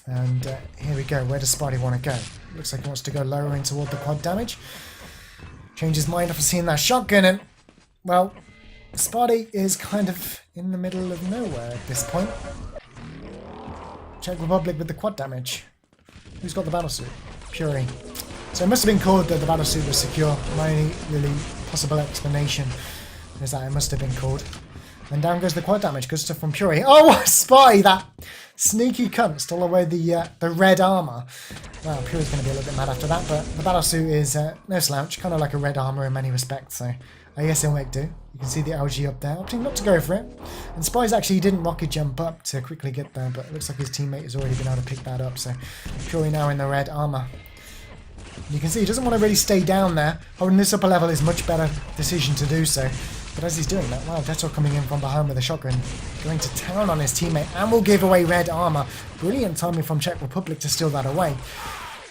And here we go. Where does Sparty want to go? Looks like he wants to go lower in toward the quad damage. Change his mind after seeing that shotgun, and well, Sparty is kind of in the middle of nowhere at this point. Czech Republic with the quad damage. Who's got the battlesuit? Fury. So it must have been called that the battlesuit was secure. My only really possible explanation is that it must have been called. And down goes the quad damage. Good stuff from Fury. Oh, Spy! That sneaky cunt stole away the red armor. Well, Fury's going to be a little bit mad after that, but the battlesuit is no slouch. Kind of like a red armor in many respects, so I guess it'll make do. You can see the LG up there, opting not to go for it. And Spy's actually didn't rocket jump up to quickly get there, but it looks like his teammate has already been able to pick that up, so Fury now in the red armor. You can see he doesn't want to really stay down there. Holding this upper level is a much better decision to do so. But as he's doing that, wow, Detto coming in from behind with a shotgun, going to town on his teammate, and will give away red armor. Brilliant timing from Czech Republic to steal that away.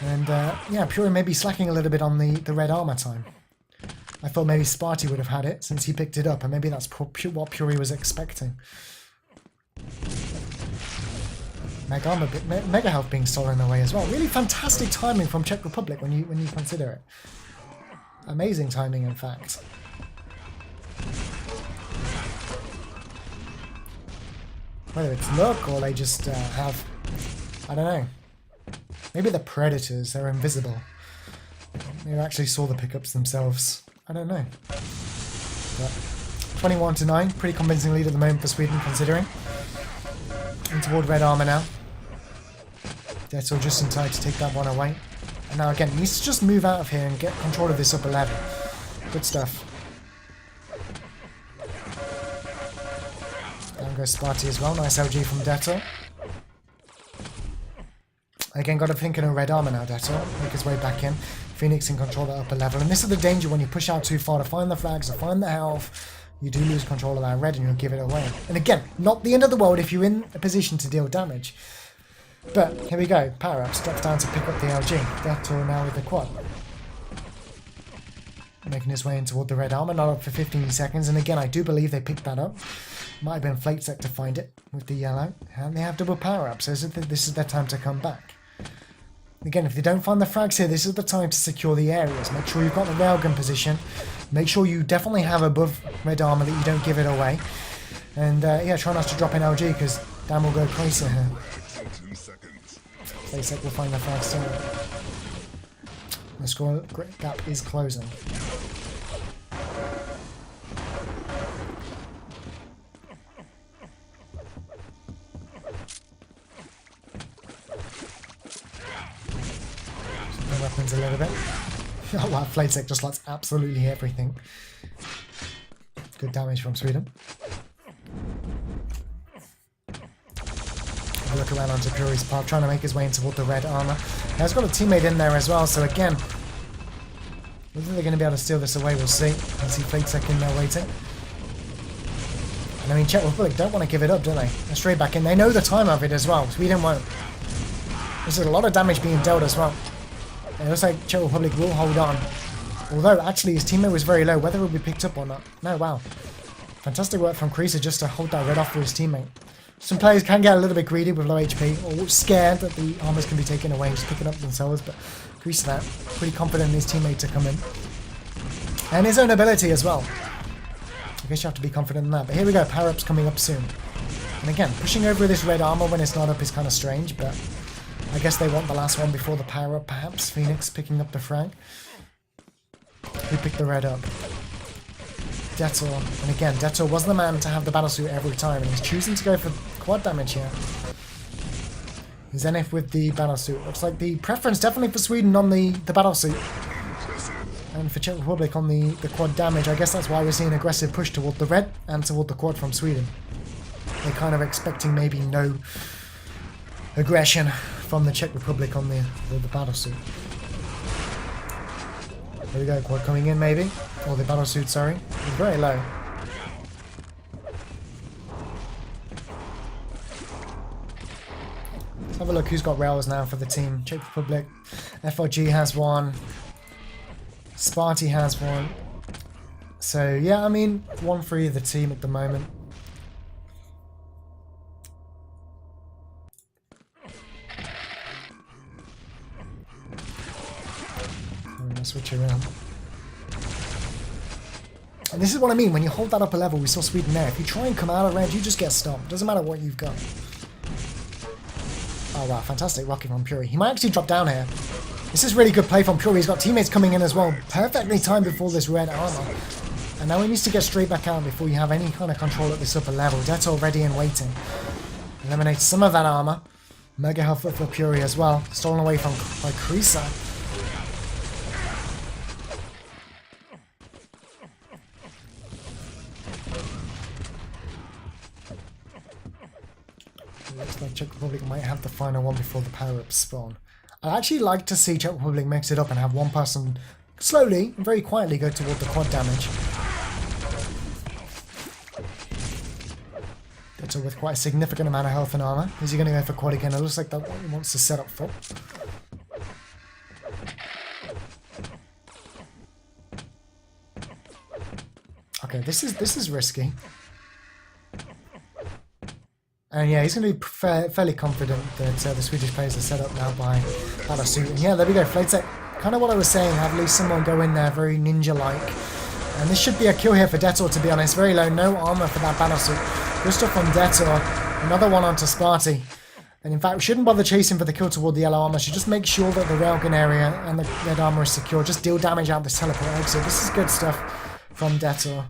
And yeah, Fury may be slacking a little bit on the red armor time. I thought maybe Sparty would have had it since he picked it up, and maybe that's what Fury was expecting. Mega health being stolen away as well. Really fantastic timing from Czech Republic when you consider it. Amazing timing, in fact. Whether it's luck or they just have, I don't know. Maybe the predators, they're invisible. They actually saw the pickups themselves. I don't know. But 21-9, pretty convincing lead at the moment for Sweden considering. In toward red armor now. Detto just in time to take that one away. And now again, needs to just move out of here and get control of this upper level. Good stuff. Down goes Sparty as well. Nice LG from Detto. Again, got to think in a red armor now, Detto. Make his way back in. Phoenix in control of that upper level. And this is the danger when you push out too far to find the flags, to find the health. You do lose control of that red and you'll give it away. And again, not the end of the world if you're in a position to deal damage. But here we go. Power-ups. Drops down to pick up the LG. Detto now with the quad. Making his way in toward the red armor. Not up for 15 seconds. And again, I do believe they picked that up. Might have been Flatesec to find it with the yellow. And they have double power-ups. So this is their time to come back. Again, if they don't find the frags here, this is the time to secure the areas. Make sure you've got the railgun position. Make sure you definitely have above red armor that you don't give it away. And yeah, try not to drop in LG because Dan will go crazy here. Flatesec will find the frags soon. The score gap is closing. Weapons a little bit. Oh wow, Flatesec just lots absolutely everything. Good damage from Sweden. Have a look around onto Fury's path, trying to make his way in toward the red armor. Now he's got a teammate in there as well, so again, whether they're going to be able to steal this away, we'll see. I see Flatesec in there waiting. And I mean, Czech Republic don't want to give it up, do they? They're straight back in. They know the time of it as well. Sweden won't. This is a lot of damage being dealt as well. It looks like Czech Republic will hold on. Although, actually, his teammate was very low. Whether it will be picked up or not. No, wow. Fantastic work from Creaser just to hold that red off for his teammate. Some players can get a little bit greedy with low HP, or scared that the armors can be taken away and just pick it up themselves, but Creaser that. Pretty confident in his teammate to come in. And his own ability as well. I guess you have to be confident in that. But here we go, power-ups coming up soon. And again, pushing over this red armor when it's not up is kind of strange, but I guess they want the last one before the power-up, perhaps. Phoenix picking up the frag. Who picked the red up? Detto. And again, Detto was the man to have the battlesuit every time, and he's choosing to go for quad damage here. Zenith with the battlesuit. Looks like the preference definitely for Sweden on the battlesuit. And for Czech Republic on the quad damage. I guess that's why we're seeing an aggressive push toward the red and toward the quad from Sweden. They're kind of expecting maybe no aggression from the Czech Republic on the battlesuit. There we go, quad coming in maybe. Or the battlesuit, sorry. It's very low. Let's have a look who's got rails now for the team. Czech Republic. FRG has one. Sparty has one. So yeah, I mean, 1 for either team at the moment. switch around. And this is what I mean, when you hold that upper level, we saw Sweden there. If you try and come out of red, you just get stopped. Doesn't matter what you've got. Oh wow, fantastic rocket from Puri. He might actually drop down here. This is really good play from Puri. He's got teammates coming in as well. Perfectly timed before this red armor. And now he needs to get straight back out before you have any kind of control at this upper level. Detto ready and waiting. Eliminates some of that armor. Mega health for Puri as well. Stolen away by Krisa. Looks like Czech Republic might have the final one before the power-ups spawn. I'd actually like to see Czech Republic mix it up and have one person slowly and very quietly go toward the quad damage. Detto with quite a significant amount of health and armor. Is he going to go for quad again? It looks like that's what he wants to set up for. Okay, this is risky. And yeah, he's going to be fairly confident that the Swedish players are set up now by Battlesuit. And yeah, there we go. Flatek, kind of what I was saying, have at least someone go in there very ninja-like. And this should be a kill here for Detto, to be honest. Very low, no armor for that Battlesuit. Good stuff on Detto. Another one onto Sparty. And in fact, we shouldn't bother chasing for the kill toward the yellow armor. Should just make sure that the railgun area and the red armor is secure. Just deal damage out this teleport exit. This is good stuff from Detto.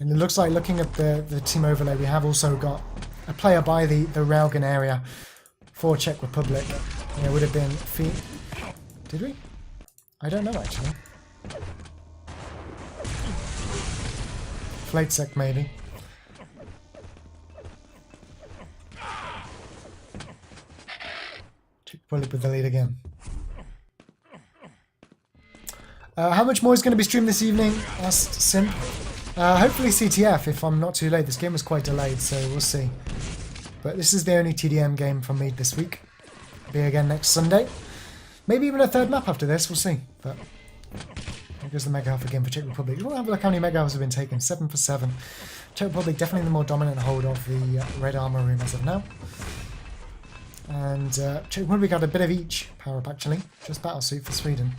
And it looks like, looking at the team overlay, we have also got a player by the railgun area for Czech Republic. And it would have been Did we? I don't know, actually. Flatesec, maybe. Czech Republic with the lead again. How much more is going to be streamed this evening? Asked Sim. Hopefully CTF, if I'm not too late. This game was quite delayed, so we'll see. But this is the only TDM game from me this week. Be again next Sunday. Maybe even a third map after this, we'll see. But there goes the Mega Health again for Czech Republic. You want to have a look how many Mega Healths have been taken. 7 for 7. Czech Republic definitely the more dominant hold of the red armor room as of now. And Czech Republic got a bit of each power up actually. Just Battlesuit for Sweden.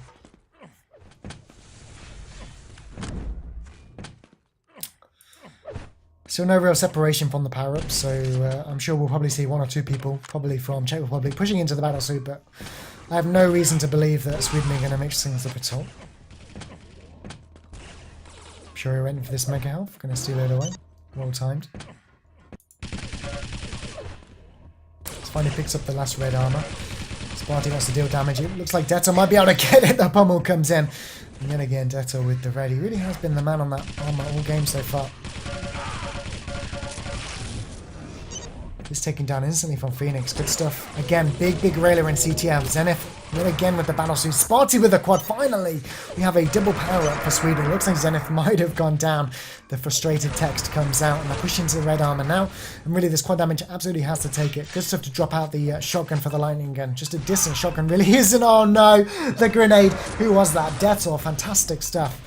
Still no real separation from the power-ups, so I'm sure we'll probably see one or two people, probably from Czech Republic, pushing into the Battlesuit, but I have no reason to believe that Sweden are going to mix things up at all. Sure, we're waiting for this Mega Health, going to steal it away. Well timed. Let's finally picks up the last red armor. Sparty wants to deal damage. It looks like Detto might be able to get it. The pummel comes in. And then again, Detto with the red. He really has been the man on that armor all game so far. He's taken down instantly from Phoenix. Good stuff. Again, big railer in CTF. Zenith yet again with the Battlesuit. Sparty with the quad. Finally, we have a double power up for Sweden. It looks like Zenith might have gone down. The frustrated text comes out and they're pushing into the red armor now. And really, this quad damage absolutely has to take it. Good stuff to drop out the shotgun for the lightning gun. Just a distant shotgun really isn't. Oh no, the grenade. Who was that? Detto. Fantastic stuff.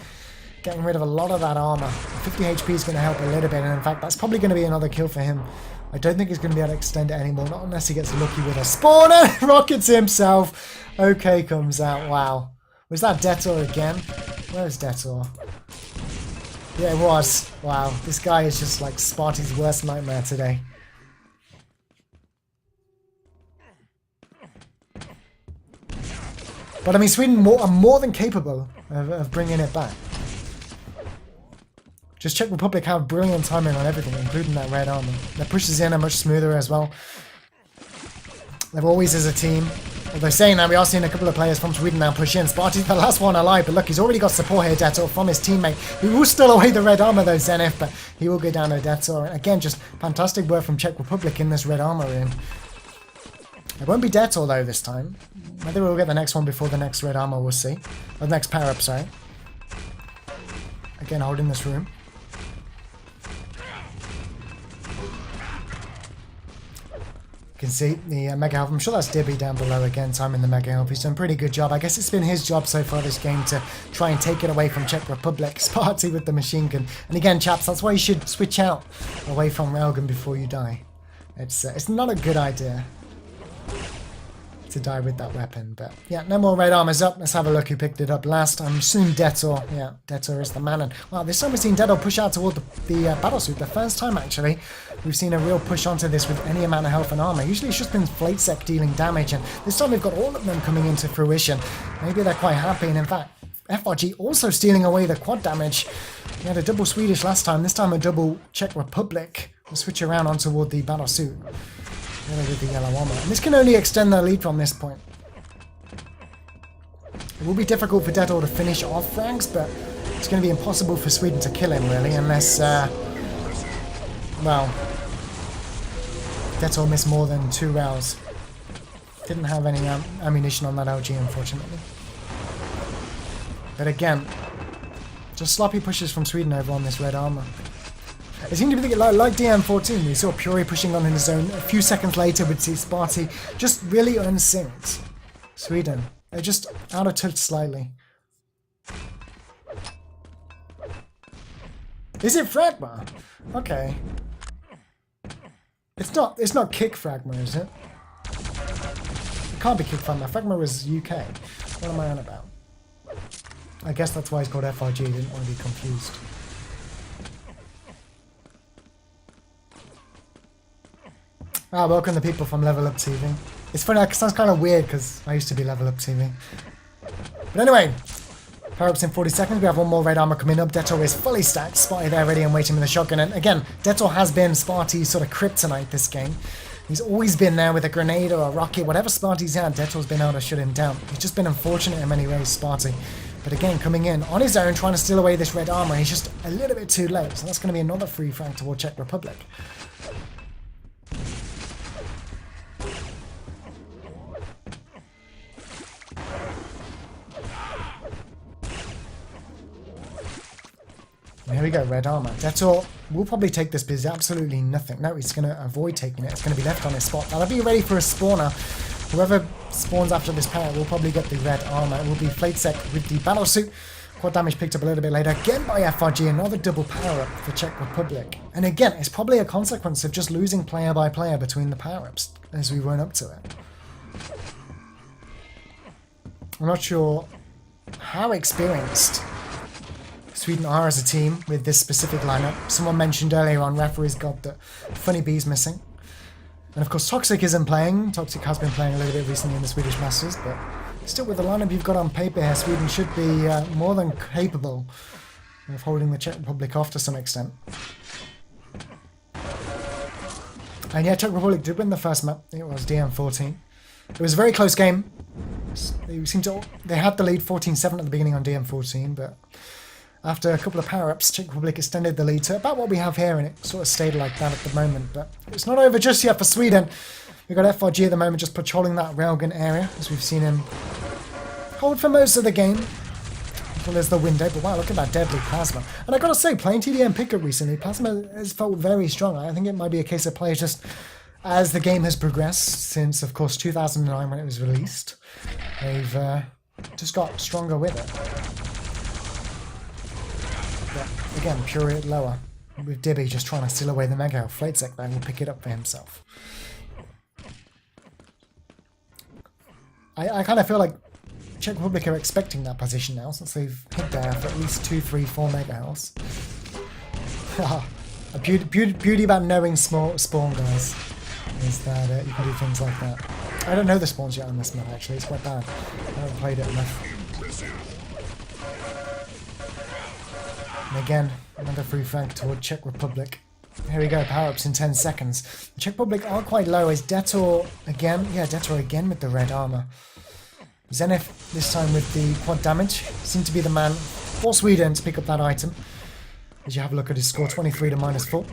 Getting rid of a lot of that armor. 50 HP is going to help a little bit. And in fact, that's probably going to be another kill for him. I don't think he's going to be able to extend it anymore, not unless he gets lucky with a spawner. Rockets himself. Okay, comes out. Wow. Was that Detto again? Where's Detto? Yeah, it was. Wow. This guy is just like Sparty's worst nightmare today. But I mean, Sweden are more than capable of bringing it back. Just Czech Republic have brilliant timing on everything, including that red armor. Their pushes in are much smoother as well. They're always as a team. Although saying that, we are seeing a couple of players from Sweden now push in. Sparty's the last one alive, but look, he's already got support here, Detto, from his teammate. He will steal away the red armor though, Zenith, but he will go down to Detto. And again, just fantastic work from Czech Republic in this red armor room. It won't be Detto though this time. Whether we'll get the next one before the next red armor, we'll see. Or the next power up, sorry. Again, holding this room. You can see the Mega Health. I'm sure that's Dibby down below again, timing the Mega Health. He's done a pretty good job. I guess it's been his job so far this game to try and take it away from Czech Republic. Sparty with the machine gun. And again, chaps, that's why you should switch out away from railgun before you die. It's not a good idea. to die with that weapon. But yeah, no more red armors up. Let's have a look who picked it up last. I'm assuming Detor. Yeah, Detor is the man. And wow, this time we've seen Detor push out toward the battlesuit. The first time, actually, we've seen a real push onto this with any amount of health and armor. Usually it's just been Flatesec dealing damage, and this time we've got all of them coming into fruition. Maybe they're quite happy, and in fact, FRG also stealing away the quad damage. We had a double Swedish last time, this time a double Czech Republic. We'll switch around on toward the battlesuit. With the yellow armor. And this can only extend their lead from this point. It will be difficult for Detor to finish off Franks, but it's going to be impossible for Sweden to kill him, really, unless, well, Detor missed more than 2 rounds. Didn't have any ammunition on that LG, unfortunately. But again, just sloppy pushes from Sweden over on this red armor. It seemed to be like DM14. We saw Puri pushing on in his own. A few seconds later, we'd see Sparty just really unsynced. Sweden, they're just out of touch slightly. Is it Fragma? Okay. It's not Kick Fragma, is it? It can't be Kick Fragma. Fragma was UK. What am I on about? I guess that's why it's called FRG. I didn't want to be confused. Ah, welcome the people from Level Up TV. It's funny, it sounds kind of weird because I used to be Level Up TV. But anyway, power-ups in 40 seconds. We have one more red armor coming up. Detor is fully stacked. Sparty there ready and waiting with the shotgun. And again, Detor has been Sparty's sort of kryptonite this game. He's always been there with a grenade or a rocket. Whatever Sparty's had, Detor's been able to shut him down. He's just been unfortunate in many ways, Sparty. But again, coming in on his own, trying to steal away this red armor. He's just a little bit too late. So that's going to be another free frank toward Czech Republic. Here we go, red armor. Detor will probably take this, but there's absolutely nothing. No, he's going to avoid taking it. It's going to be left on his spot. That'll be ready for a spawner. Whoever spawns after this power will probably get the red armor. It will be Flatesec with the battlesuit. Quad damage picked up a little bit later. Again by FRG, another double power-up for Czech Republic. And again, it's probably a consequence of just losing player by player between the power-ups as we run up to it. I'm not sure how experienced Sweden are as a team with this specific lineup. Someone mentioned earlier on referees got the Funny Bees missing. And of course Toxic isn't playing. Toxic has been playing a little bit recently in the Swedish Masters, but still with the lineup you've got on paper here, Sweden should be more than capable of holding the Czech Republic off to some extent. And yeah, Czech Republic did win the first map. I think it was DM14. It was a very close game. They had the lead 14-7 at the beginning on DM14, but after a couple of power-ups, Czech Republic extended the lead to about what we have here, and it sort of stayed like that at the moment. But it's not over just yet for Sweden. We've got FRG at the moment just patrolling that railgun area, as we've seen him hold for most of the game. Well, there's the window, but wow, look at that deadly Plasma. And I gotta say, playing TDM pickup recently, Plasma has felt very strong. I think it might be a case of players just, as the game has progressed since, of course, 2009 when it was released, they've just got stronger with it. But again, Puri lower, with Dibby just trying to steal away the Mega Health. Flatesec then will pick it up for himself. I kind of feel like Czech Republic are expecting that position now, since they've hit there for at least 2, 3, 4 Mega Healths. A beauty about knowing small spawn, guys, is that you can do things like that. I don't know the spawns yet on this map, actually. It's quite bad. I haven't played it enough. And again, another free frank toward Czech Republic. Here we go, power-ups in 10 seconds. The Czech Republic are quite low. Is Detor again? Yeah, Detor again with the red armor. Zenith this time with the quad damage. Seemed to be the man for Sweden to pick up that item. As you have a look at his score, 23 to -4.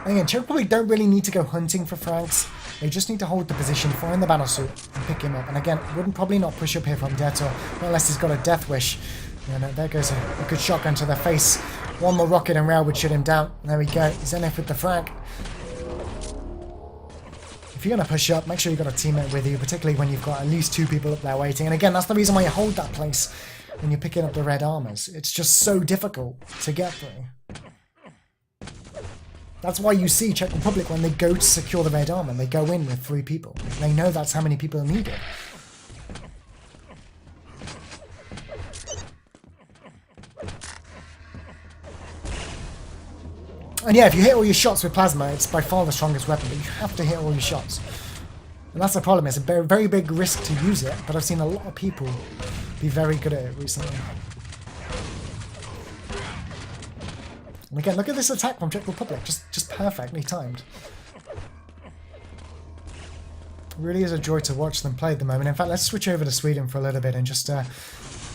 And again, Czech Republic don't really need to go hunting for franks. They just need to hold the position, find the battlesuit, and pick him up. And again, wouldn't probably not push up here from Detor, unless he's got a death wish. And there goes a good shotgun to the face. One more rocket and rail would shut him down. There we go. Zenith with the frag. If you're going to push up, make sure you've got a teammate with you, particularly when you've got at least 2 people up there waiting. And again, that's the reason why you hold that place when you're picking up the red armors. It's just so difficult to get through. That's why you see Czech Republic, when they go to secure the red armor, they go in with 3 people. They know that's how many people are needed. And yeah, if you hit all your shots with plasma, it's by far the strongest weapon, but you have to hit all your shots. And that's the problem. It's a very, very big risk to use it, but I've seen a lot of people be very good at it recently. And again, look at this attack from Czech Republic, just perfectly timed. It really is a joy to watch them play at the moment. In fact, let's switch over to Sweden for a little bit and just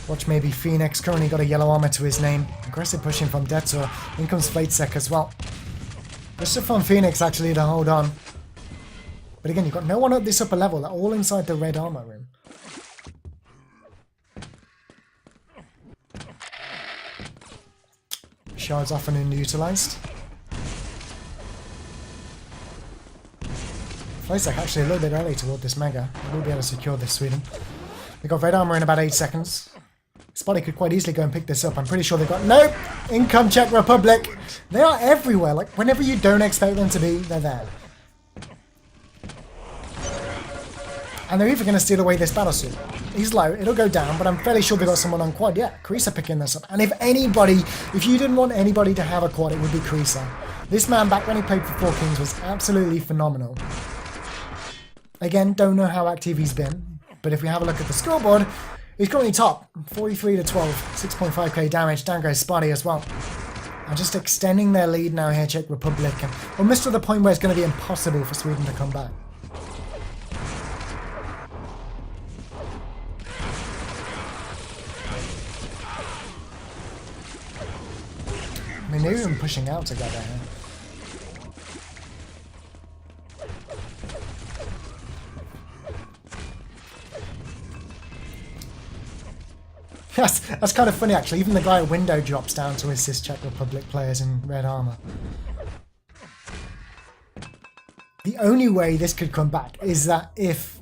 watch maybe Phoenix. Currently got a yellow armor to his name. Aggressive pushing from Detor. In comes Flatesec as well. Just from Phoenix actually to hold on. But again, you've got no one at this upper level. They're all inside the red armor room. Shards often underutilized. Flatesec actually a little bit early toward this mega. We'll be able to secure this, Sweden. They got red armor in about 8 seconds. Spotty could quite easily go and pick this up. I'm pretty sure they've got... Nope! In come Czech Republic! They are everywhere. Like, whenever you don't expect them to be, they're there. And they're even going to steal away this battlesuit. He's low, it'll go down, but I'm fairly sure they got someone on quad. Yeah, Kreisa picking this up. And if anybody, if you didn't want anybody to have a quad, it would be Kreisa. This man, back when he played for 4 Kings, was absolutely phenomenal. Again, don't know how active he's been, but if we have a look at the scoreboard, he's currently top. 43 to 12, 6.5k damage. Down goes Spotty as well. And just extending their lead now here, Czech Republic. And almost to the point where it's going to be impossible for Sweden to come back. I mean, they're even pushing out together here. Yes, that's kind of funny actually. Even the guy at window drops down to assist Czech Republic players in red armor. The only way this could come back is that if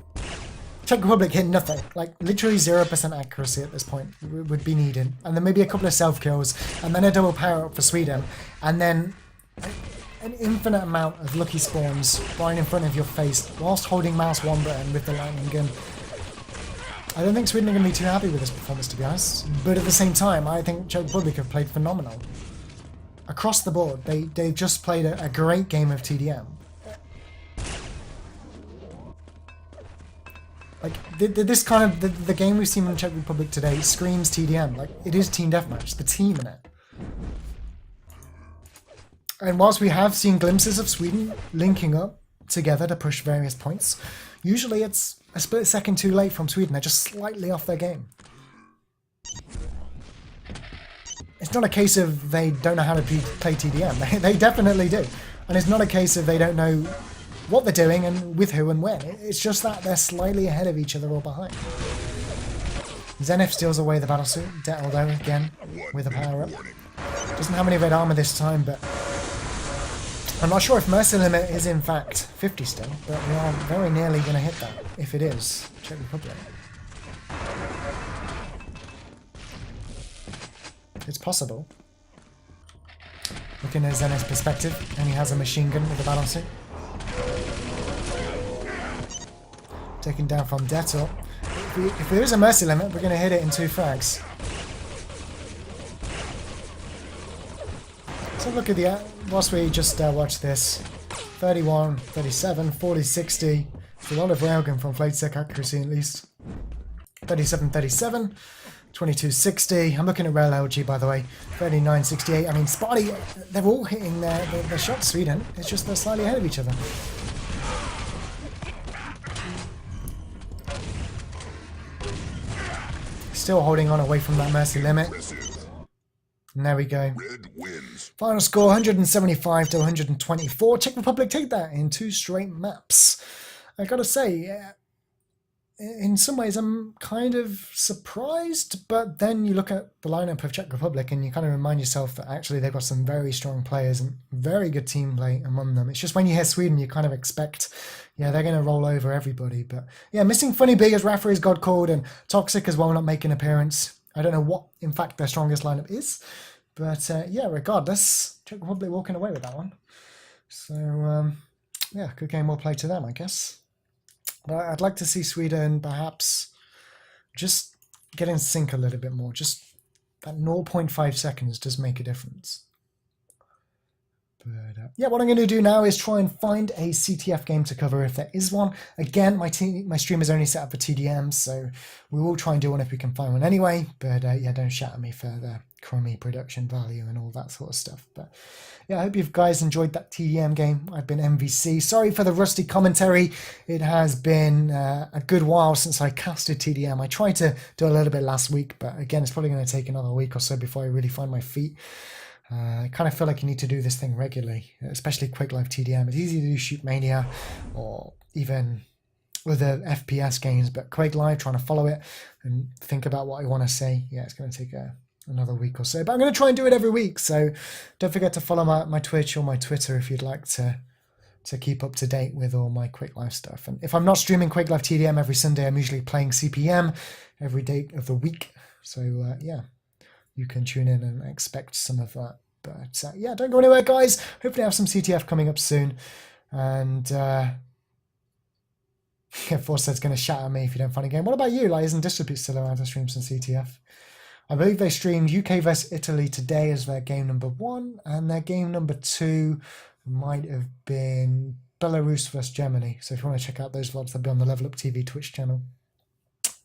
Czech Republic hit nothing, like literally 0% accuracy at this point would be needed, and then maybe a couple of self-kills, and then a double power up for Sweden, and then an infinite amount of lucky spawns right in front of your face whilst holding mouse 1 button with the lightning gun. I don't think Sweden are going to be too happy with this performance, to be honest, but at the same time I think Czech Republic have played phenomenal. Across the board, they've just played a great game of TDM. Like, this kind of, the game we've seen in Czech Republic today screams TDM. Like, it is Team Deathmatch, the team in it. And whilst we have seen glimpses of Sweden linking up together to push various points, usually it's a split second too late from Sweden. They're just slightly off their game. It's not a case of they don't know how to play TDM. They definitely do. And it's not a case of they don't know what they're doing and with who and when. It's just that they're slightly ahead of each other or behind. Zenith steals away the battlesuit. Detel though, again, with a power up. Doesn't have any red armor this time, but I'm not sure if Mercy Limit is in fact 50 still, but we are very nearly going to hit that, if it is Czech Republic. It's possible. Looking at Zenith's perspective, and he has a machine gun with a battlesuit. Taken down from Detor. If there is a Mercy Limit, we're going to hit it in 2 frags. So look at the, whilst we just watch this, 31, 37, 40, 60. It's a lot of railgun from Flatesec accuracy at least. 37, 37, 22, 60. I'm looking at rail LG by the way. 39, 68. I mean, Spotty, they're all hitting their shots, Sweden. It's just they're slightly ahead of each other. Still holding on away from that Mercy Limit. And there we go. Final score 175 to 124. Czech Republic take that in 2 straight maps. I gotta say, in some ways I'm kind of surprised, but then you look at the lineup of Czech Republic and you kind of remind yourself that actually they've got some very strong players and very good team play among them. It's just when you hear Sweden you kind of expect, yeah, they're going to roll over everybody. But yeah, missing Funny Big as referees got called, and Toxic as well not making an appearance. I don't know what in fact their strongest lineup is, but yeah, regardless, Czech Republic walking away with that one. So, yeah, good game, well played to them, I guess. But I'd like to see Sweden perhaps just get in sync a little bit more. Just that 0.5 seconds does make a difference. But yeah, what I'm going to do now is try and find a CTF game to cover if there is one. Again, my stream is only set up for TDM, so we will try and do one if we can find one anyway. But yeah, don't shout at me for the crummy production value and all that sort of stuff. But yeah, I hope you guys enjoyed that TDM game. I've been MVC. Sorry for the rusty commentary. It has been a good while since I casted TDM. I tried to do a little bit last week, but again, it's probably going to take another week or so before I really find my feet. I kind of feel like you need to do this thing regularly, especially Quick Live TDM. It's easy to do Shoot Mania or even other FPS games, but Quake Live, trying to follow it and think about what I want to say, yeah, it's going to take another week or so. But I'm going to try and do it every week, so don't forget to follow my Twitch or my Twitter if you'd like to keep up to date with all my Quick Live stuff. And if I'm not streaming Quick Live TDM every Sunday, I'm usually playing CPM every day of the week. So yeah, you can tune in and expect some of that. But yeah, don't go anywhere, guys. Hopefully I have some CTF coming up soon. And yeah, Forsaid's going to shout at me if you don't find a game. What about you? Like, isn't Distribute still around to stream some CTF? I believe they streamed UK vs Italy today as their game number 1. And their game number 2 might have been Belarus vs Germany. So if you want to check out those VODs, they'll be on the Level Up TV Twitch channel.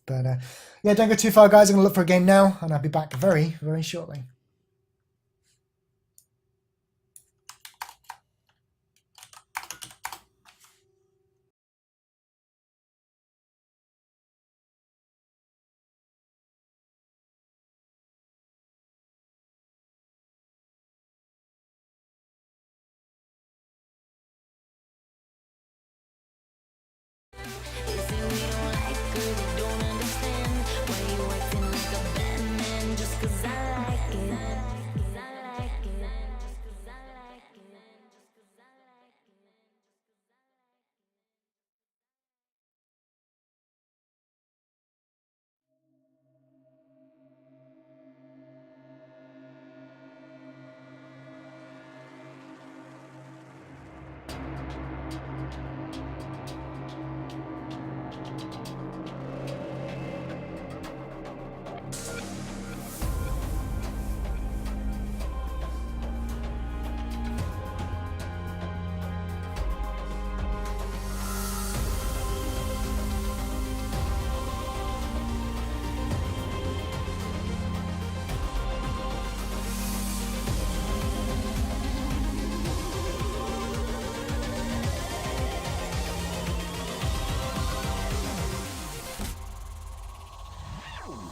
But yeah, don't go too far, guys. I'm going to look for a game now. And I'll be back very, very shortly.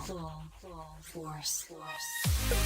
Full force.